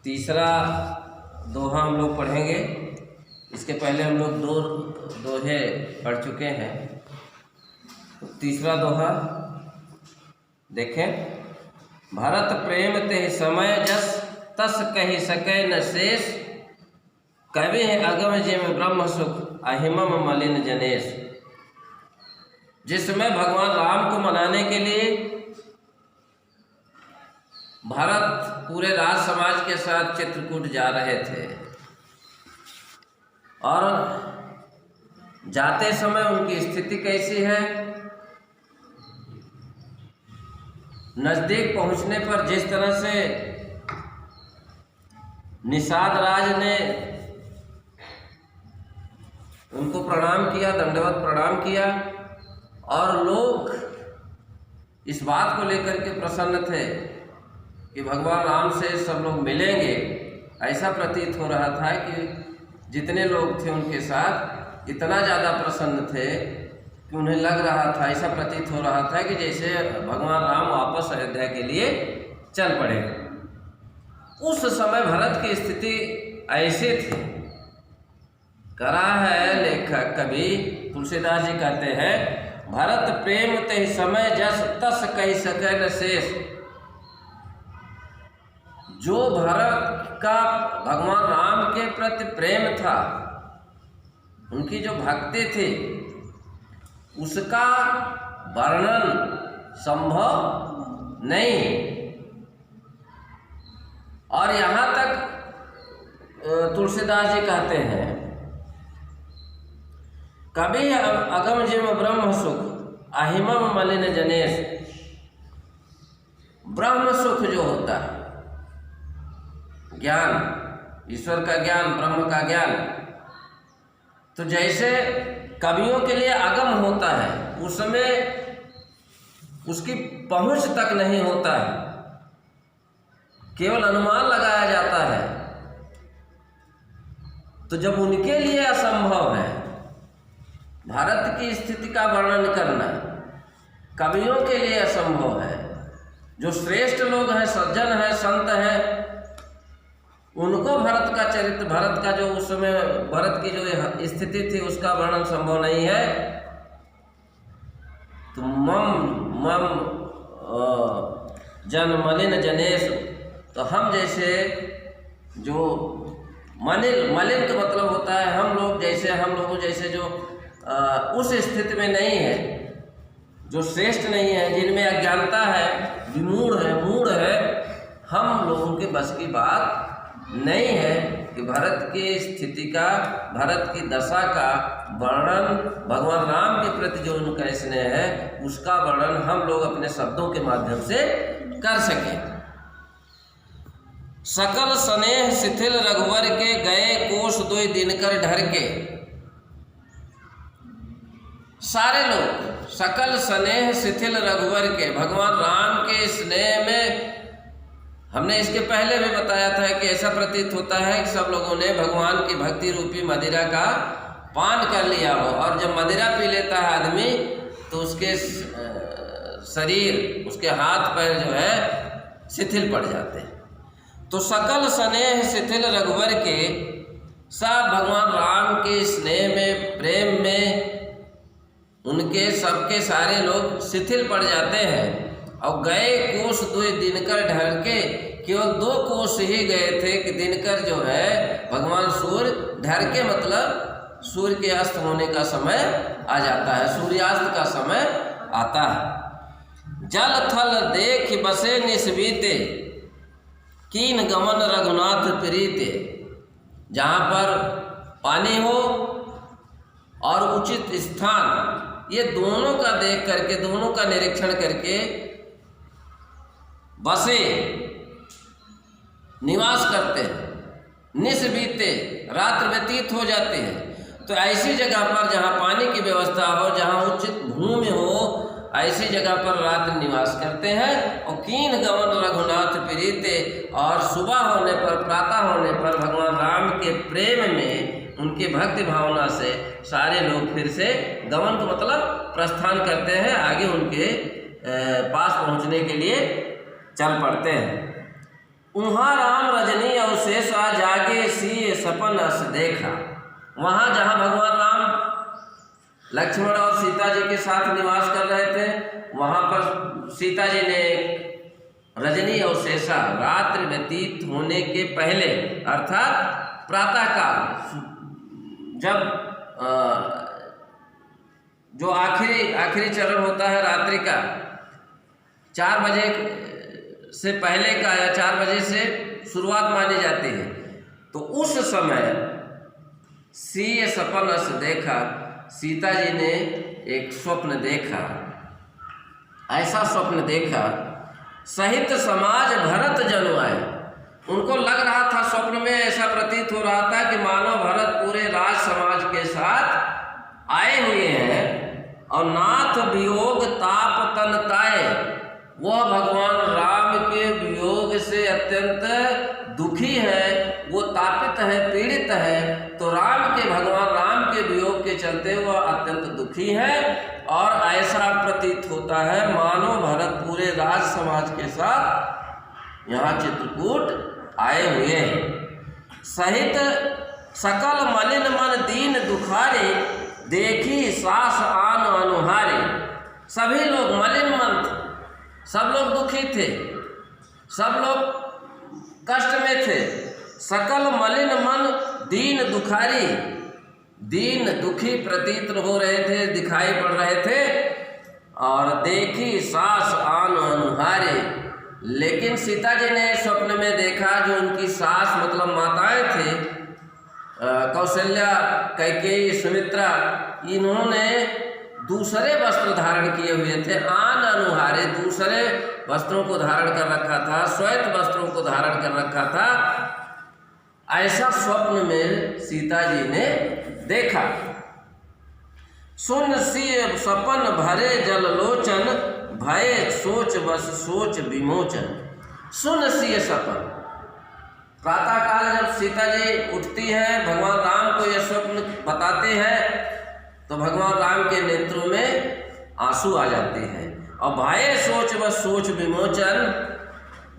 तीसरा दोहा हम लोग पढ़ेंगे। इसके पहले हम लोग दो दोहे पढ़ चुके हैं। तीसरा दोहा देखें। भरत प्रेम ते समय जस तस कहि सकै न शेष, कवि अगम जिम ब्रह्म सुख अहिमम मलिन जनेश। जिस समय भगवान राम को मनाने के लिए भरत पूरे राज समाज के साथ चित्रकूट जा रहे थे और जाते समय उनकी स्थिति कैसी है, नज़दीक पहुंचने पर जिस तरह से निषाद राज ने उनको प्रणाम किया, दंडवत प्रणाम किया, और लोग इस बात को लेकर के प्रसन्न थे कि भगवान राम से सब लोग मिलेंगे। ऐसा प्रतीत हो रहा था कि जितने लोग थे उनके साथ इतना ज़्यादा प्रसन्न थे कि उन्हें लग रहा था, ऐसा प्रतीत हो रहा था कि जैसे भगवान राम वापस अयोध्या के लिए चल पड़े। उस समय भरत की स्थिति ऐसी थी। करा है लेखक कवि तुलसीदास जी कहते हैं, भरत प्रेम ते समय जस तस कहि सकै न शेष। जो भरत का भगवान राम के प्रति प्रेम था, उनकी जो भक्ति थी, उसका वर्णन संभव नहीं। और यहाँ तक तुलसीदास जी कहते हैं, कवि अगम जिम ब्रह्म सुख अहिमम मलिन जनेश। ब्रह्म सुख जो होता है, ज्ञान, ईश्वर का ज्ञान, ब्रह्म का ज्ञान, तो जैसे कवियों के लिए अगम होता है, उसमें उसकी पहुंच तक नहीं होता है, केवल अनुमान लगाया जाता है। तो जब उनके लिए असंभव है भारत की स्थिति का वर्णन करना, कवियों के लिए असंभव है। जो श्रेष्ठ लोग हैं, सज्जन हैं, संत हैं, उनको भरत का चरित्र, भरत का जो उस समय भरत की जो स्थिति थी उसका वर्णन संभव नहीं है। तो मम जन मलिन जनेश, तो हम जैसे जो मलिन का मतलब होता है हम लोग जैसे, हम लोगों जैसे जो उस स्थिति में नहीं है, जो श्रेष्ठ नहीं है, जिनमें अज्ञानता है, विमूढ़ है, मूढ़ है, हम लोगों के बस की बात नहीं है कि भरत की स्थिति का, भरत की दशा का वर्णन, भगवान राम के प्रति जो उनका स्नेह है उसका वर्णन हम लोग अपने शब्दों के माध्यम से कर सकें। सकल स्नेह शिथिल रघुवर के, गए कोष दोई दिनकर ढर के। सारे लोग सकल स्नेह शिथिल रघुवर के, भगवान राम के स्नेह में, हमने इसके पहले भी बताया था कि ऐसा प्रतीत होता है कि सब लोगों ने भगवान की भक्ति रूपी मदिरा का पान कर लिया हो, और जब मदिरा पी लेता है आदमी तो उसके शरीर, उसके हाथ पैर जो है शिथिल पड़ जाते हैं। तो सकल स्नेह शिथिल रघुवर के, सब भगवान राम के स्नेह में, प्रेम में उनके सबके सारे लोग शिथिल पड़ जाते हैं। और गए कोष दुई दिनकर ढर के, केवल 2 कोष ही गए थे कि दिनकर जो है भगवान सूर्य, ढर के मतलब सूर्य के अस्त होने का समय आ जाता है, सूर्यास्त का समय आता है। जल थल देख बसे निस्बीते, कीन गमन रघुनाथ प्रीते। जहाँ पर पानी हो और उचित स्थान, ये दोनों का देख करके, दोनों का निरीक्षण करके बसे, निवास करते हैं। निस्बीते, रात्र व्यतीत हो जाते हैं। तो ऐसी जगह पर जहाँ पानी की व्यवस्था हो, जहाँ उचित भूमि हो, ऐसी जगह पर रात्र निवास करते हैं। और कीन गमन रघुनाथ प्रीते, और सुबह होने पर, प्रातः होने पर भगवान राम के प्रेम में, उनकी भक्ति भावना से सारे लोग फिर से गमन को मतलब प्रस्थान करते हैं, आगे उनके पास पहुँचने के लिए चल पड़ते हैं। उहाँ राम रजनी अवशेषा जागे सी सपन अस देखा। वहाँ जहाँ भगवान राम लक्ष्मण और सीता जी के साथ निवास कर रहे थे, वहाँ पर सीता जी ने रजनी अवशेषा रात्रि व्यतीत होने के पहले अर्थात प्रातःकाल, जब जो आखिरी चरण होता है रात्रि का, 4 बजे से पहले का या 4 बजे से शुरुआत मानी जाती है, तो उस समय सीय सपन अस देखा, सीता जी ने एक स्वप्न देखा। ऐसा स्वप्न देखा सहित समाज भरत जनु आए। उनको लग रहा था, स्वप्न में ऐसा प्रतीत हो रहा था कि मानव भरत पूरे राज समाज के साथ आए हुए हैं और नाथ वियोग ताप तन ताए, वह भगवान राम के वियोग से अत्यंत दुखी है, वो तापित है, पीड़ित है। तो भगवान राम के वियोग के चलते वह अत्यंत दुखी है और ऐसा प्रतीत होता है मानो भरत पूरे राज समाज के साथ यहाँ चित्रकूट आए हुए हैं। सहित सकल मलिन मन दीन दुखारे, देखी सास आन अनुहारे। सभी लोग मलिन मन थे, सब लोग दुखी थे, सब लोग कष्ट में थे। सकल मलिन मन दीन दुखारी, दीन दुखी प्रतीत हो रहे थे, दिखाई पड़ रहे थे। और देखी सास आन अनुहारे, लेकिन सीता जी ने स्वप्न में देखा जो उनकी सास मतलब माताएं थे, कौशल्या, कैकेयी, सुमित्रा, इन्होंने दूसरे वस्त्र धारण किए हुए थे। आन अनुहारे, दूसरे वस्त्रों को धारण कर रखा था, श्वेत वस्त्रों को धारण कर रखा था। ऐसा स्वप्न में सीता जी ने देखा। सुन सिय सपन भरे जल लोचन, भय सोच बस सोच विमोचन। सुन सिय सपन, प्रातःकाल जब सीता जी उठती है, भगवान राम को यह स्वप्न बताते हैं, तो भगवान राम के नेत्रों में आंसू आ जाते हैं। और भय सोच बस सोच विमोचन,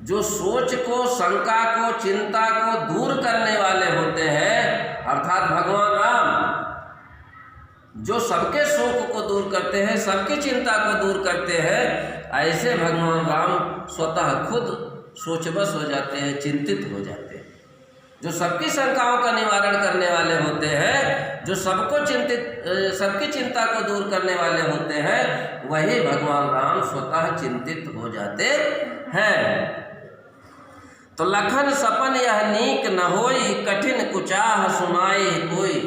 जो सोच को, शंका को, चिंता को दूर करने वाले होते हैं, अर्थात भगवान राम जो सबके शोक को दूर करते हैं, सबकी चिंता को दूर करते हैं, ऐसे भगवान राम स्वतः खुद सोचबस हो जाते हैं, चिंतित हो जाते हैं। जो सबकी शंकाओं का निवारण करने वाले होते हैं, जो सबकी चिंता को दूर करने वाले होते हैं, वही भगवान राम स्वतः चिंतित हो जाते हैं। तो लखन सपन यह नीक न होई, कठिन कुचाह सुनाई कोई।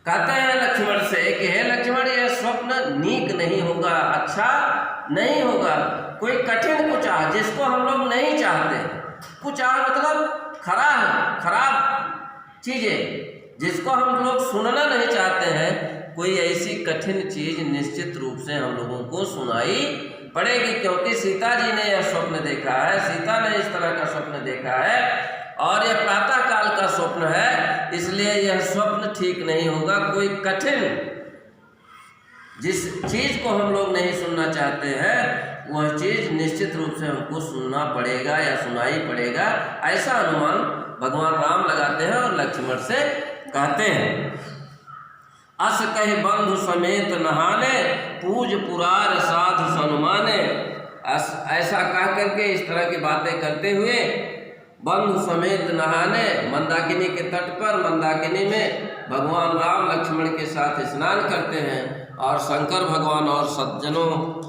कहते हैं लक्ष्मण से कि हे लक्ष्मण, यह स्वप्न नीक नहीं होगा, अच्छा नहीं होगा। कोई कठिन कुचाह, जिसको हम लोग नहीं चाहते, कुचाह मतलब खराब चीजें, जिसको हम लोग सुनना नहीं चाहते हैं, कोई ऐसी कठिन चीज निश्चित रूप से हम लोगों को सुनाई पड़ेगी। क्योंकि सीता जी ने यह स्वप्न देखा है, सीता ने इस तरह का स्वप्न देखा है और यह प्रातः काल का स्वप्न है, इसलिए यह स्वप्न ठीक नहीं होगा। कोई कठिन, जिस चीज को हम लोग नहीं सुनना चाहते हैं, वह चीज निश्चित रूप से हमको सुनना पड़ेगा या सुनाई पड़ेगा, ऐसा अनुमान भगवान राम लगाते हैं और लक्ष्मण से कहते हैं। अस कहि बंधु समेत नहाने, पूज पुरार साधु सनुमाने। ऐसा कह करके, इस तरह की बातें करते हुए बंधु समेत नहाने, मंदाकिनी के तट पर, मंदाकिनी में भगवान राम लक्ष्मण के साथ स्नान करते हैं और शंकर भगवान और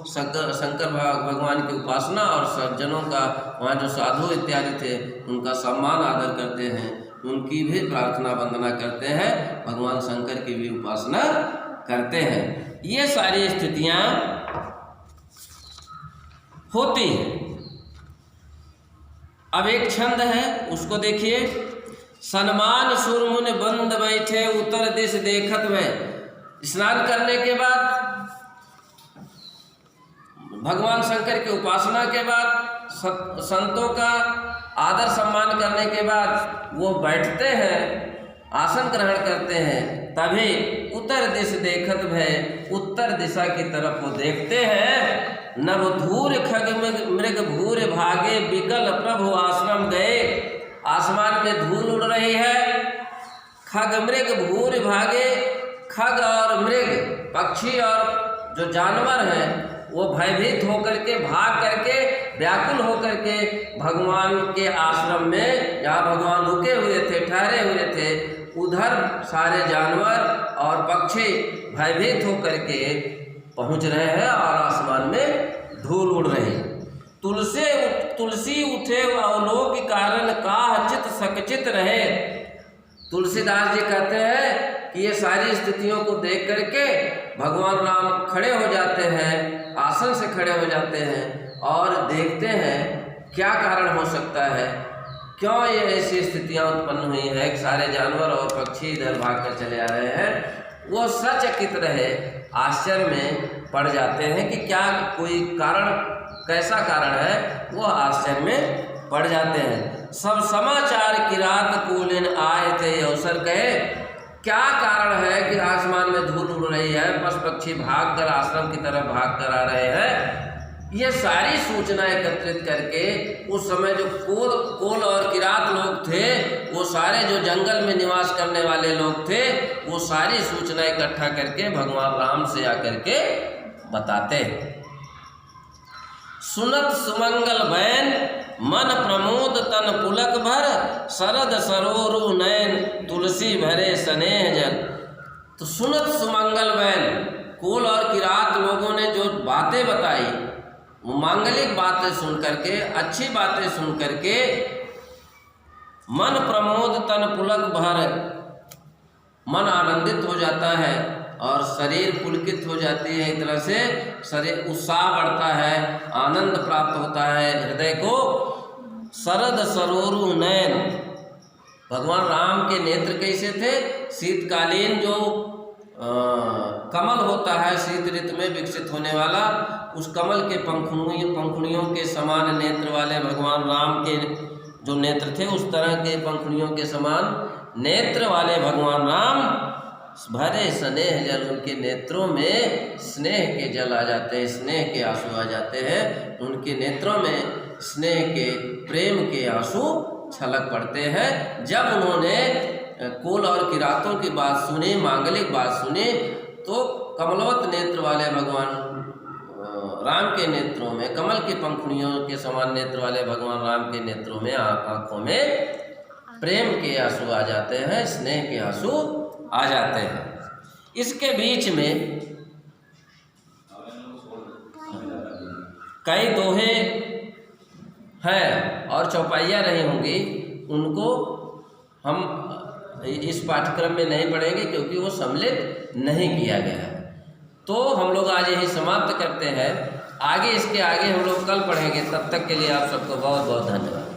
शंकर भगवान की उपासना और सज्जनों का, वहाँ जो साधु इत्यादि थे, उनका सम्मान आदर करते हैं, उनकी भी प्रार्थना वंदना करते हैं, भगवान शंकर की भी उपासना करते हैं। ये सारी स्थितियाँ होती हैं। अब एक छंद है, उसको देखिए। सन्मान सुरमुन बंद बैठे, उत्तर दिश देखत में। स्नान करने के बाद, भगवान शंकर की उपासना के बाद, संतों का आदर सम्मान करने के बाद वो बैठते हैं आसन ग्रहण करते हैं, तभी उत्तर दिश देखत भय, उत्तर दिशा की तरफ वो देखते हैं। नभ धूर खग मृग भूर भागे, विकल प्रभु आश्रम गए। आसमान में धूल उड़ रही है, खग मृग भूर भागे, खग और मृग पक्षी और जो जानवर हैं वो भयभीत होकर के, भाग करके, व्याकुल होकर के भगवान के आश्रम में, जहाँ भगवान रुके हुए थे, ठहरे हुए थे, उधर सारे जानवर और पक्षी भयभीत होकर के पहुँच रहे हैं और आसमान में धूल उड़ रही। तुलसी उठे अवलोक के कारण काह चित सकचित रहे। तुलसीदास जी कहते हैं कि ये सारी स्थितियों को देख करके भगवान राम खड़े हो जाते हैं, आसन से खड़े हो जाते हैं और देखते हैं क्या कारण हो सकता है, क्यों ये ऐसी स्थितियां उत्पन्न हुई है कि सारे जानवर और पक्षी इधर भागकर चले आ रहे हैं। वो सचकित रहे, आश्चर्य में पड़ जाते हैं कि क्या कोई कारण, कैसा कारण है, वो आश्चर्य में पड़ जाते हैं। सब समाचार किरात कुलीन आए थे अवसर कहे, क्या कारण है कि आसमान में धूल उड़ रही है, पशु पक्षी भागकर आश्रम की तरफ भागकर आ रहे हैं। ये सारी सूचना एकत्रित करके उस समय जो कोल और किरात लोग थे, वो सारे जो जंगल में निवास करने वाले लोग थे, वो सारी सूचना इकट्ठा करके भगवान राम से आकर के बताते। सुनत सुमंगल बैन, मन प्रमोद तन पुलक भर, शरद सरोरु नयन, तुलसी भरे स्नेह जल। तो सुनत सुमंगल बैन, कोल और किरात लोगों ने जो बातें बताई, वो मांगलिक बातें सुन करके, अच्छी बातें सुन करके, मन प्रमोद तन पुलक भर, मन आनंदित हो जाता है और शरीर पुलकित हो जाती है। एक तरह से शरीर उत्साह बढ़ता है, आनंद प्राप्त होता है हृदय को। शरद सरोरु नयन, भगवान राम के नेत्र कैसे थे? शीतकालीन जो कमल होता है, शीत ऋतु में विकसित होने वाला, उस कमल के पंखुड़ियों के समान नेत्र वाले भगवान राम के जो नेत्र थे, उस तरह के पंखुड़ियों के समान नेत्र वाले भगवान राम भरे स्नेह जल, उनके नेत्रों में स्नेह के जल आ जाते हैं, स्नेह के आंसू आ जाते हैं। उनके नेत्रों में स्नेह के, प्रेम के आंसू छलक पड़ते हैं। जब उन्होंने कोल और किरातों की बात सुनी, मांगलिक बात सुनी, तो कमलवत नेत्र वाले भगवान राम के नेत्रों में, कमल की पंखुड़ियों के समान नेत्र वाले भगवान राम के नेत्रों में, आंखों में प्रेम के आंसू आ जाते हैं, स्नेह के आंसू आ जाते हैं। इसके बीच में कई दोहे हैं और चौपाइयाँ रही होंगी, उनको हम इस पाठ्यक्रम में नहीं पढ़ेंगे क्योंकि वो सम्मिलित नहीं किया गया है। तो हम लोग आज यही समाप्त करते हैं। आगे इसके आगे हम लोग कल पढ़ेंगे। तब तक के लिए आप सबको बहुत बहुत धन्यवाद।